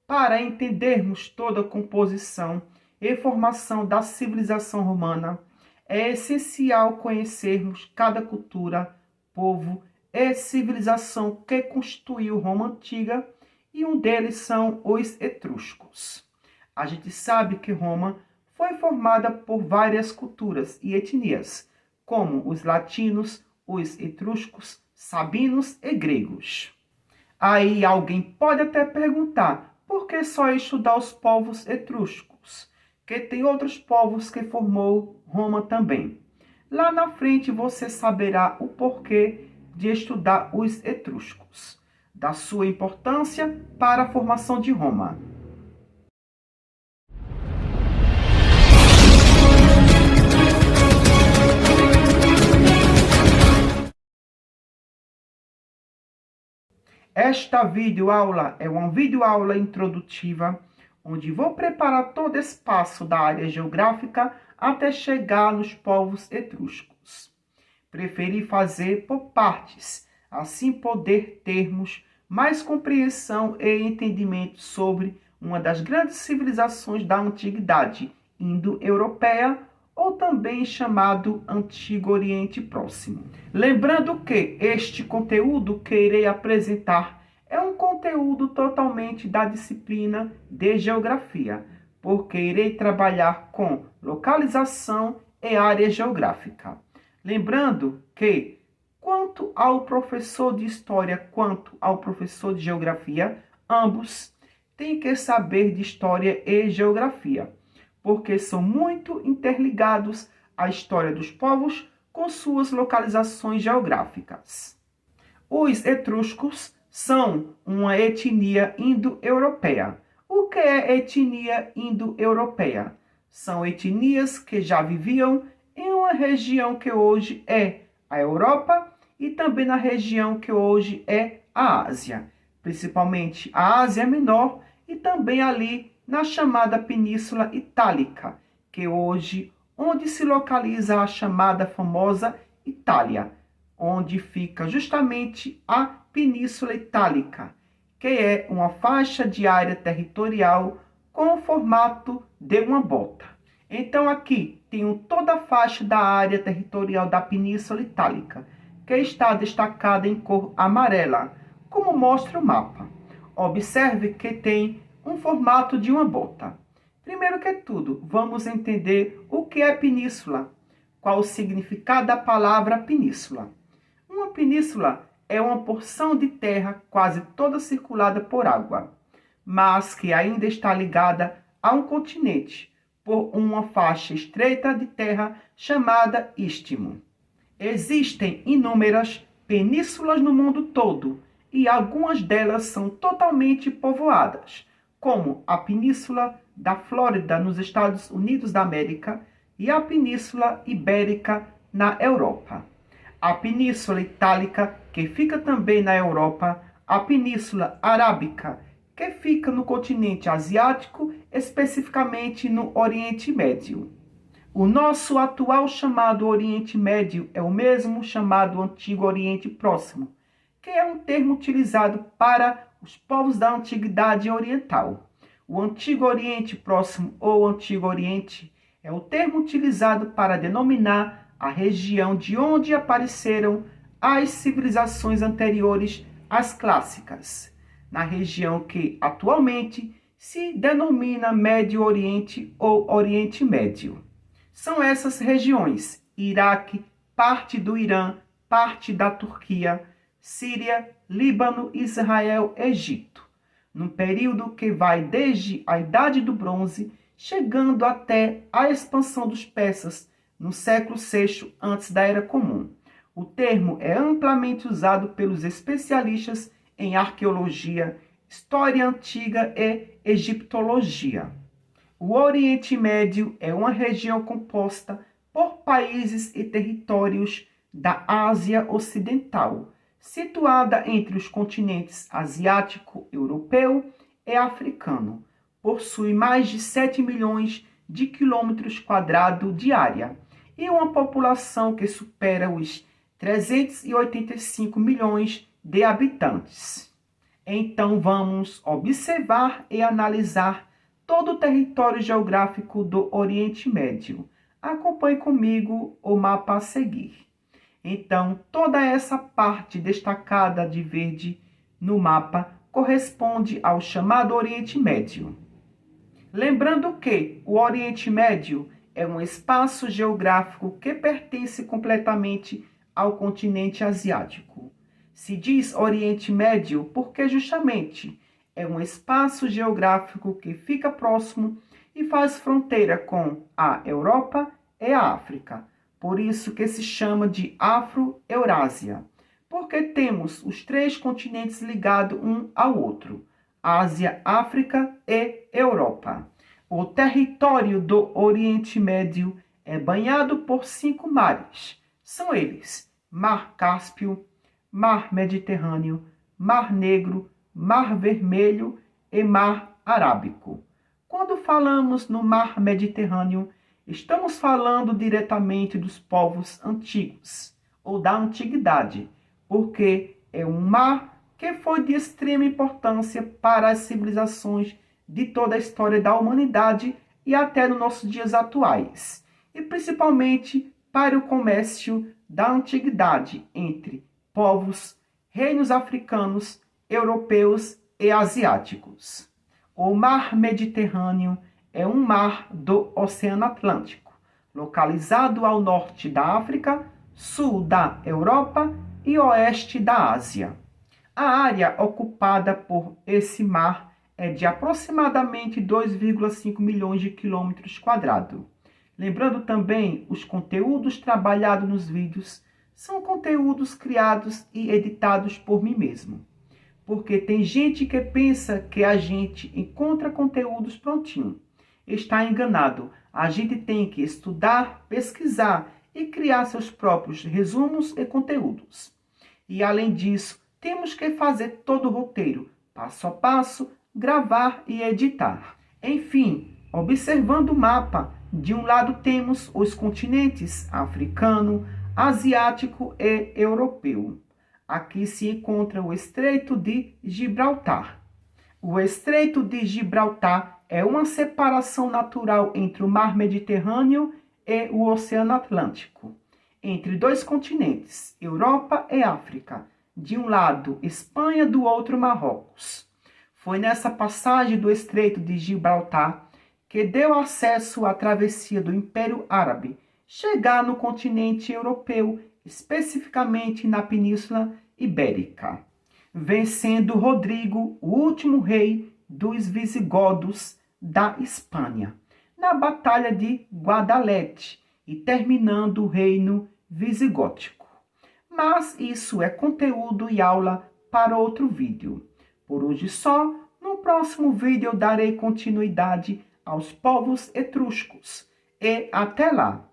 Para entendermos toda a composição e formação da civilização romana, é essencial conhecermos cada cultura, povo e civilização que constituiu Roma antiga, e um deles são os etruscos. A gente sabe que Roma foi formada por várias culturas e etnias, como os latinos, os etruscos, sabinos e gregos. Aí alguém pode até perguntar, por que só estudar os povos etruscos? Que tem outros povos que formou Roma também. Lá na frente você saberá o porquê de estudar os etruscos, da sua importância para a formação de Roma. Esta videoaula é uma videoaula introdutiva, onde vou preparar todo o espaço da área geográfica até chegar nos povos etruscos. Preferi fazer por partes, assim poder termos mais compreensão e entendimento sobre uma das grandes civilizações da antiguidade indo-europeia, ou também chamado Antigo Oriente Próximo. Lembrando que este conteúdo que irei apresentar é um conteúdo totalmente da disciplina de Geografia, porque irei trabalhar com localização e área geográfica. Lembrando que, quanto ao professor de História quanto ao professor de Geografia, ambos têm que saber de História e Geografia, porque são muito interligados à história dos povos com suas localizações geográficas. Os etruscos são uma etnia indo-europeia. O que é etnia indo-europeia? São etnias que já viviam em uma região que hoje é a Europa e também na região que hoje é a Ásia, principalmente a Ásia Menor e também ali na chamada Península Itálica, que hoje, onde se localiza a chamada famosa Itália, onde fica justamente a Península Itálica, que é uma faixa de área territorial com o formato de uma bota. Então aqui tenho toda a faixa da área territorial da Península Itálica, que está destacada em cor amarela, como mostra o mapa. Observe que tem um formato de uma bota. Primeiro que tudo, vamos entender o que é península. Qual o significado da palavra península? Uma península é uma porção de terra quase toda circulada por água, mas que ainda está ligada a um continente por uma faixa estreita de terra chamada istmo. Existem inúmeras penínsulas no mundo todo e algumas delas são totalmente povoadas, como a Península da Flórida nos Estados Unidos da América e a Península Ibérica na Europa. A Península Itálica, que fica também na Europa, a Península Arábica, que fica no continente asiático, especificamente no Oriente Médio. O nosso atual chamado Oriente Médio é o mesmo chamado Antigo Oriente Próximo, que é um termo utilizado para os povos da Antiguidade Oriental. O Antigo Oriente Próximo ou Antigo Oriente é o termo utilizado para denominar a região de onde apareceram as civilizações anteriores às clássicas, na região que atualmente se denomina Médio Oriente ou Oriente Médio. São essas regiões: Iraque, parte do Irã, parte da Turquia, Síria, Líbano, Israel, Egito, num período que vai desde a Idade do Bronze, chegando até a expansão dos persas no século VI antes da Era Comum. O termo é amplamente usado pelos especialistas em arqueologia, história antiga e egiptologia. O Oriente Médio é uma região composta por países e territórios da Ásia Ocidental, situada entre os continentes asiático, europeu e africano. Possui mais de 7 milhões de quilômetros quadrados de área e uma população que supera os 385 milhões de habitantes. Então vamos observar e analisar todo o território geográfico do Oriente Médio. Acompanhe comigo o mapa a seguir. Então, toda essa parte destacada de verde no mapa corresponde ao chamado Oriente Médio. Lembrando que o Oriente Médio é um espaço geográfico que pertence completamente ao continente asiático. Se diz Oriente Médio porque justamente é um espaço geográfico que fica próximo e faz fronteira com a Europa e a África. Por isso que se chama de Afro-Eurásia, porque temos os 3 continentes ligados um ao outro, Ásia, África e Europa. O território do Oriente Médio é banhado por 5 mares. São eles: Mar Cáspio, Mar Mediterrâneo, Mar Negro, Mar Vermelho e Mar Arábico. Quando falamos no Mar Mediterrâneo, estamos falando diretamente dos povos antigos, ou da antiguidade, porque é um mar que foi de extrema importância para as civilizações de toda a história da humanidade e até nos nossos dias atuais, e principalmente para o comércio da antiguidade entre povos, reinos africanos, europeus e asiáticos. O Mar Mediterrâneo é um mar do Oceano Atlântico, localizado ao norte da África, sul da Europa e oeste da Ásia. A área ocupada por esse mar é de aproximadamente 2,5 milhões de quilômetros quadrados. Lembrando também, os conteúdos trabalhados nos vídeos são conteúdos criados e editados por mim mesmo. Porque tem gente que pensa que a gente encontra conteúdos prontinho. Está enganado. A gente tem que estudar, pesquisar e criar seus próprios resumos e conteúdos. E além disso, temos que fazer todo o roteiro, passo a passo, gravar e editar. Enfim, observando o mapa, de um lado temos os continentes africano, asiático e europeu. Aqui se encontra o Estreito de Gibraltar. O Estreito de Gibraltar é uma separação natural entre o Mar Mediterrâneo e o Oceano Atlântico, entre 2 continentes, Europa e África. De um lado, Espanha, do outro, Marrocos. Foi nessa passagem do Estreito de Gibraltar que deu acesso à travessia do Império Árabe chegar no continente europeu, especificamente na Península Ibérica, vencendo Rodrigo, o último rei dos visigodos da Espanha, na Batalha de Guadalete e terminando o reino visigótico. Mas isso é conteúdo e aula para outro vídeo. Por hoje só, no próximo vídeo eu darei continuidade aos povos etruscos. E até lá!